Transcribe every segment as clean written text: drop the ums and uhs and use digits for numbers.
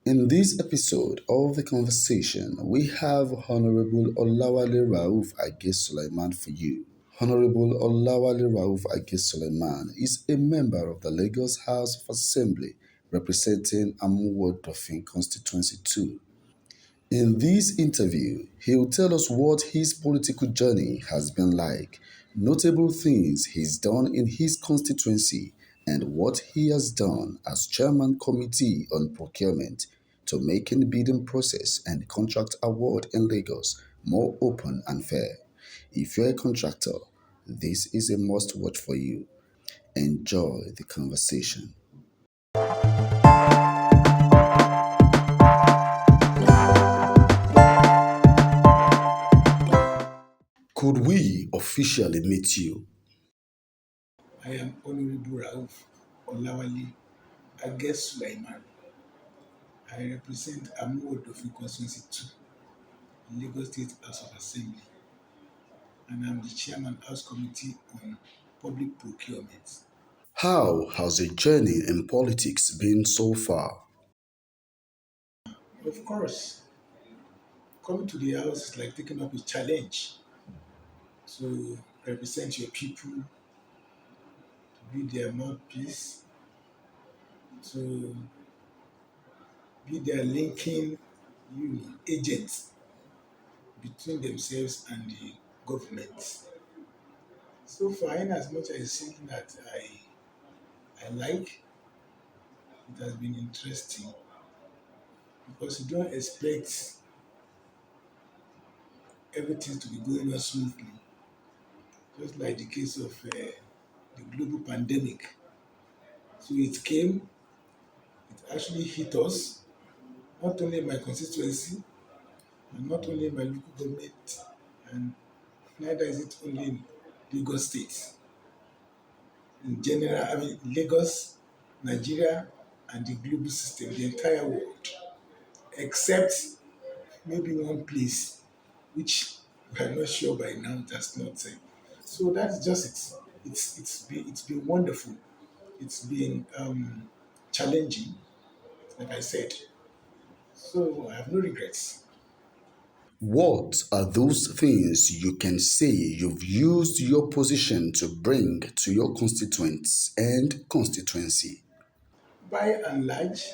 In this episode of the conversation, we have Honorable Olawale Rauf Suleiman for you. Honorable Olawale Rauf Suleiman is a member of the Lagos House of Assembly representing Amuwo-Dofin Constituency 2. In this interview, he will tell us what his political journey has been like, notable things he's done in his constituency, and what he has done as chairman committee on procurement to making the bidding process and contract award in Lagos more open and fair. If you're a contractor, this is a must watch for you. Enjoy the conversation. Could we officially meet you? I am Honorable Rauf Olawale Sulaiman. I represent Amuwo-Dofin Constituency 2, Lagos State House of Assembly, and I'm the Chairman House Committee on Public Procurement. How has the journey in politics been so far? Of course, coming to the House is like taking up a challenge to represent your people, to be their mouthpiece, to be their linking agent between themselves and the government. So far, in as much as it's something that I like, it has been interesting because you don't expect everything to be going on smoothly. Just like the case of the global pandemic. So it came, it actually hit us, not only in my constituency, and not only in my local government, and neither is it only in Lagos State. In general, I mean Lagos, Nigeria, and the global system, the entire world, except maybe one place, which we are not sure by now. That's not it. So that's just it. It's been wonderful. It's been challenging, like I said. So I have no regrets. What are those things you can say you've used your position to bring to your constituents and constituency? By and large,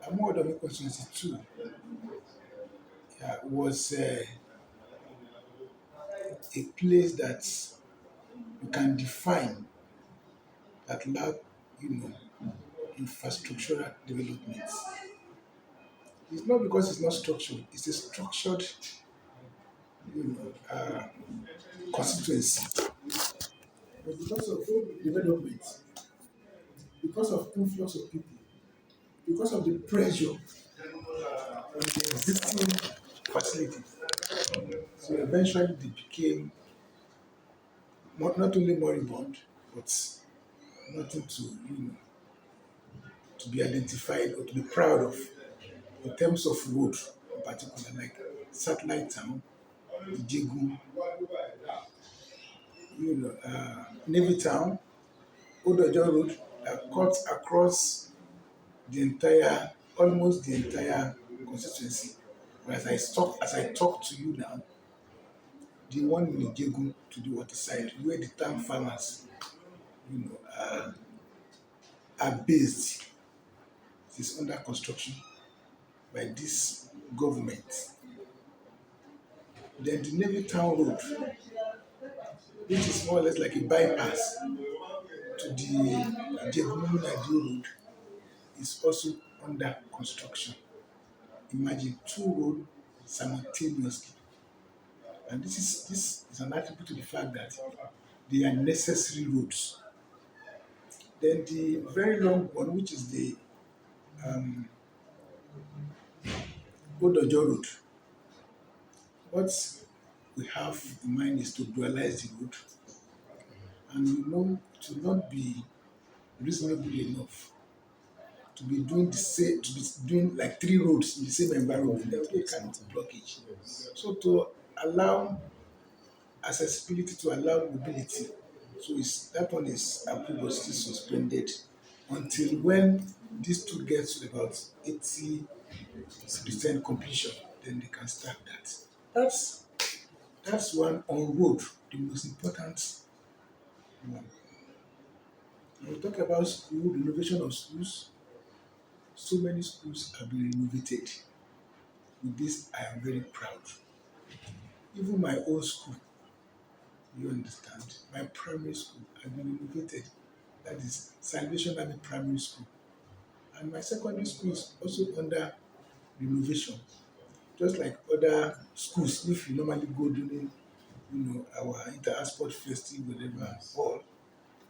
I'm more than constituency too. Was a place that you can define that lack, you know, infrastructural development. It's not because it's not structured; it's a structured, constituency. But because of development, because of influx of people, because of the pressure on the existing facilities, so eventually they became not only moribund, but nothing to to be identified or to be proud of in terms of road, in particular, like satellite town, Ijegu, Navy town, Odojo Road that cuts across the entire, almost the entire constituency. But as I talk to you now, the one in Ijegu to the water side, where the town farmers, are based, is under construction by this government. Then the Navy Town Road, which is more or less like a bypass to the Ijegu Road, is also under construction. Imagine two roads simultaneously. And this is an attribute to the fact that they are necessary roads. Then the very long one, which is the Odojo Road, what we have in mind is to dualize the road, and to not be reasonable enough to be doing the same, to be doing like three roads in the same environment. That will be a kind of blockage. So to allow accessibility, to allow mobility, so that one is approved but still suspended until when These two get to about 80% completion, then they can start that. That's that's one on road, the most important one. When we talk about school, renovation of schools, so many schools have been renovated. With this, I am very proud. Even my old school, you understand, my primary school has been renovated. That is Salvation Army Primary School. And my secondary school is also under renovation. Just like other schools, if you normally go during, our inter-sport festival, whatever, all.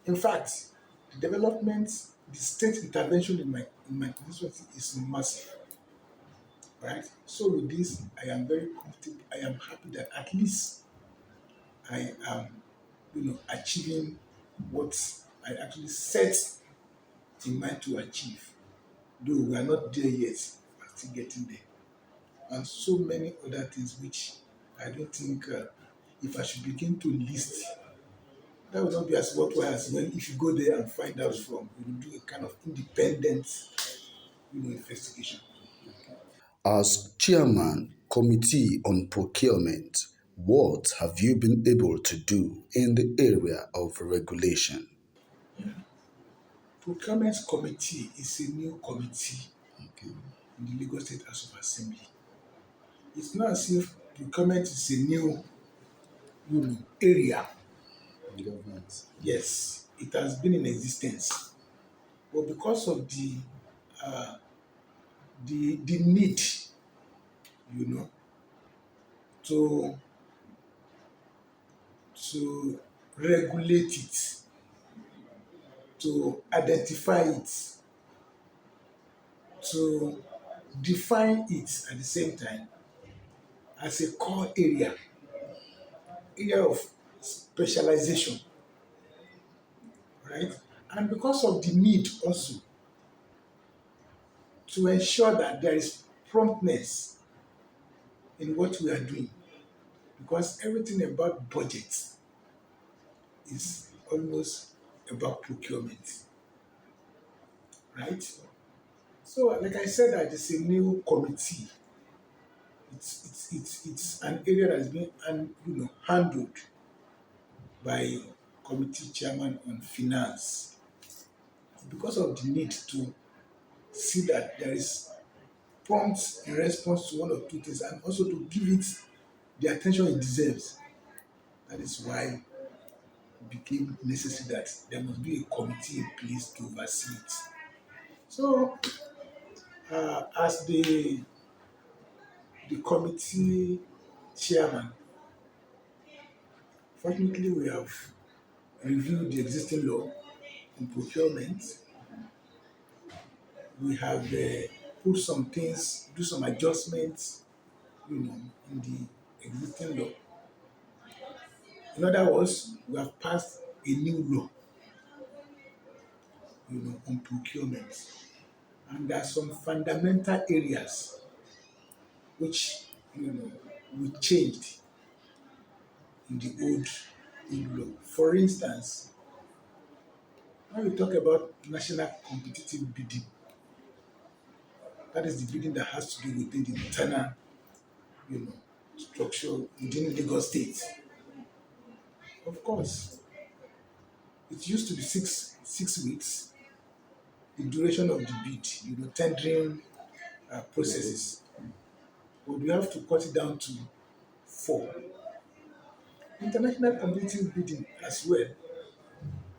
In fact, the development, the state intervention in my constituency is massive, right? So with this, I am very comfortable. I am happy that at least I am, achieving what I actually set in mind to achieve. Though we are not there yet, we're still getting there. And so many other things which I don't think if I should begin to list, that would not be as worthwhile as when if you go there and find out from, you will do a kind of independent, investigation. As chairman, Committee on Procurement, what have you been able to do in the area of regulation? Procurement committee is a new committee Okay. in the Lagos State House of Assembly. It's not as if procurement is a new, area. Government. Yes, it has been in existence, but because of the need, you know, to to regulate it, to identify it, to define it at the same time as a core area of specialization, right? And because of the need also to ensure that there is promptness in what we are doing, because everything about budget is almost about procurement, right? So, like I said, that it's a new committee. It's an area that is being handled by committee chairman on finance because of the need to see that there is prompt in response to one or two things and also to give it the attention it deserves. That is why it became necessary that there must be a committee in place to oversee it. So, as the committee chairman, fortunately, we have reviewed the existing law in procurement. We have put some things, do some adjustments, in the existing law. In other words, we have passed a new law, on procurement. And there are some fundamental areas which, we changed in the old law. For instance, when we talk about national competitive bidding, that is the bidding that has to do within the internal, you know, structure within Lagos State. Of course, it used to be six weeks, the duration of the bid, tendering processes. But we have to cut it down to 4. International competitive bidding as well,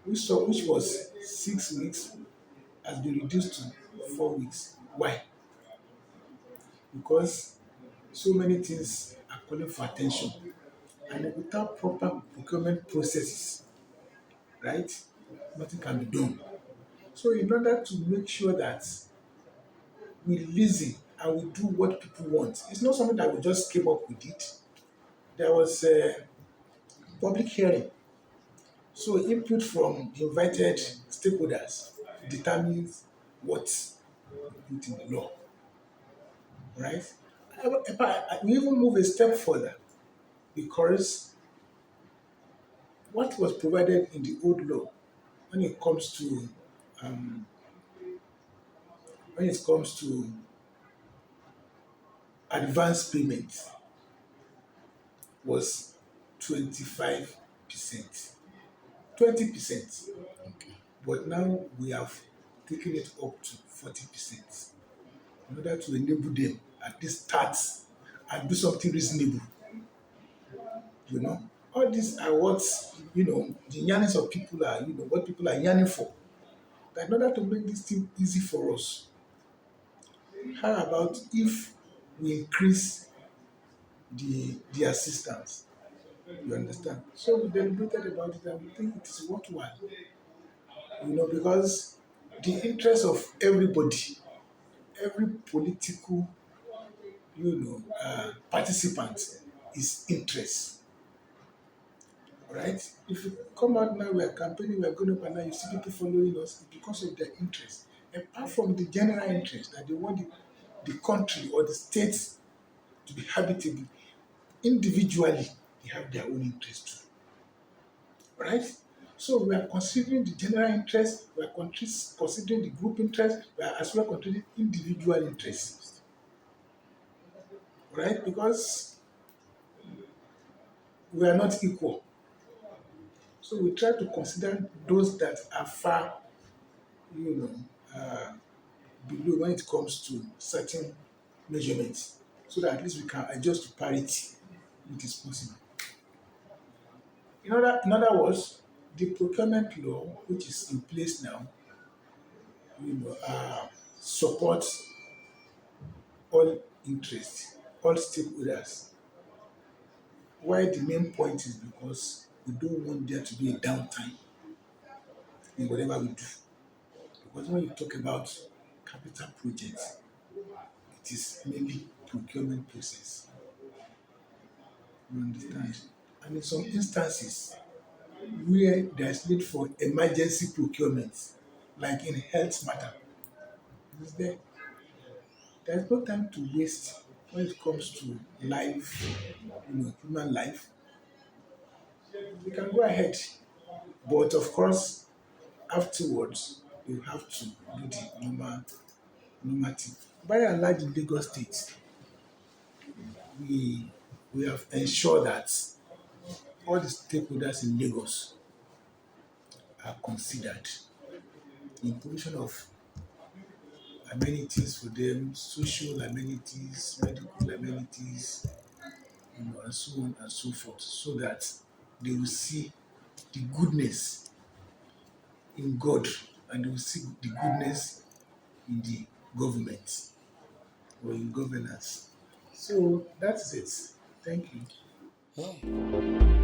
which was 6 weeks, has been reduced to 4 weeks. Why? Because so many things are calling for attention, and without proper procurement processes, right, nothing can be done. So, in order to make sure that we listen and we do what people want, it's not something that we just came up with it. There was a public hearing, so input from invited stakeholders determines what we put in the law, right? We even move a step further because what was provided in the old law when it comes to when it comes to advance payment was 25%, 20%. Okay. But now we have taken it up to 40% in order to enable them at least start and do something reasonable. All these are what the yearnings of people are. What people are yearning for. That in order to make this thing easy for us, how about if we increase the assistance? You understand? So we deliberated about it and we think it is worthwhile. Because the interest of everybody, every political, participant is interest, right? If you come out now, we are campaigning, we are going up and now you see people following us it's because of their interest. Apart from the general interest that they want the country or the state to be habitable, individually, they have their own interest too, right? So we are considering the general interest, we are considering the group interest, we are as well considering individual interest, right? Because we are not equal. So we try to consider those that are far, you know, uh, below when it comes to certain measurements, so that at least we can adjust to parity, which is possible. In other words, the procurement law, which is in place now, supports all interests, all stakeholders. Why the main point is because we don't want there to be a downtime in whatever we do. Because when you talk about capital projects, it is mainly procurement process. You understand? And in some instances where there is need for emergency procurement, like in health matter, is there's no time to waste when it comes to life, human life. We can go ahead, but of course, afterwards, you have to do the normal thing. By and large, in Lagos State, we we have ensured that all the stakeholders in Lagos are considered in provision of amenities for them, social amenities, medical amenities, and so on and so forth, so that they will see the goodness in God and they will see the goodness in the government or in governance. So that's it. Thank you. Wow.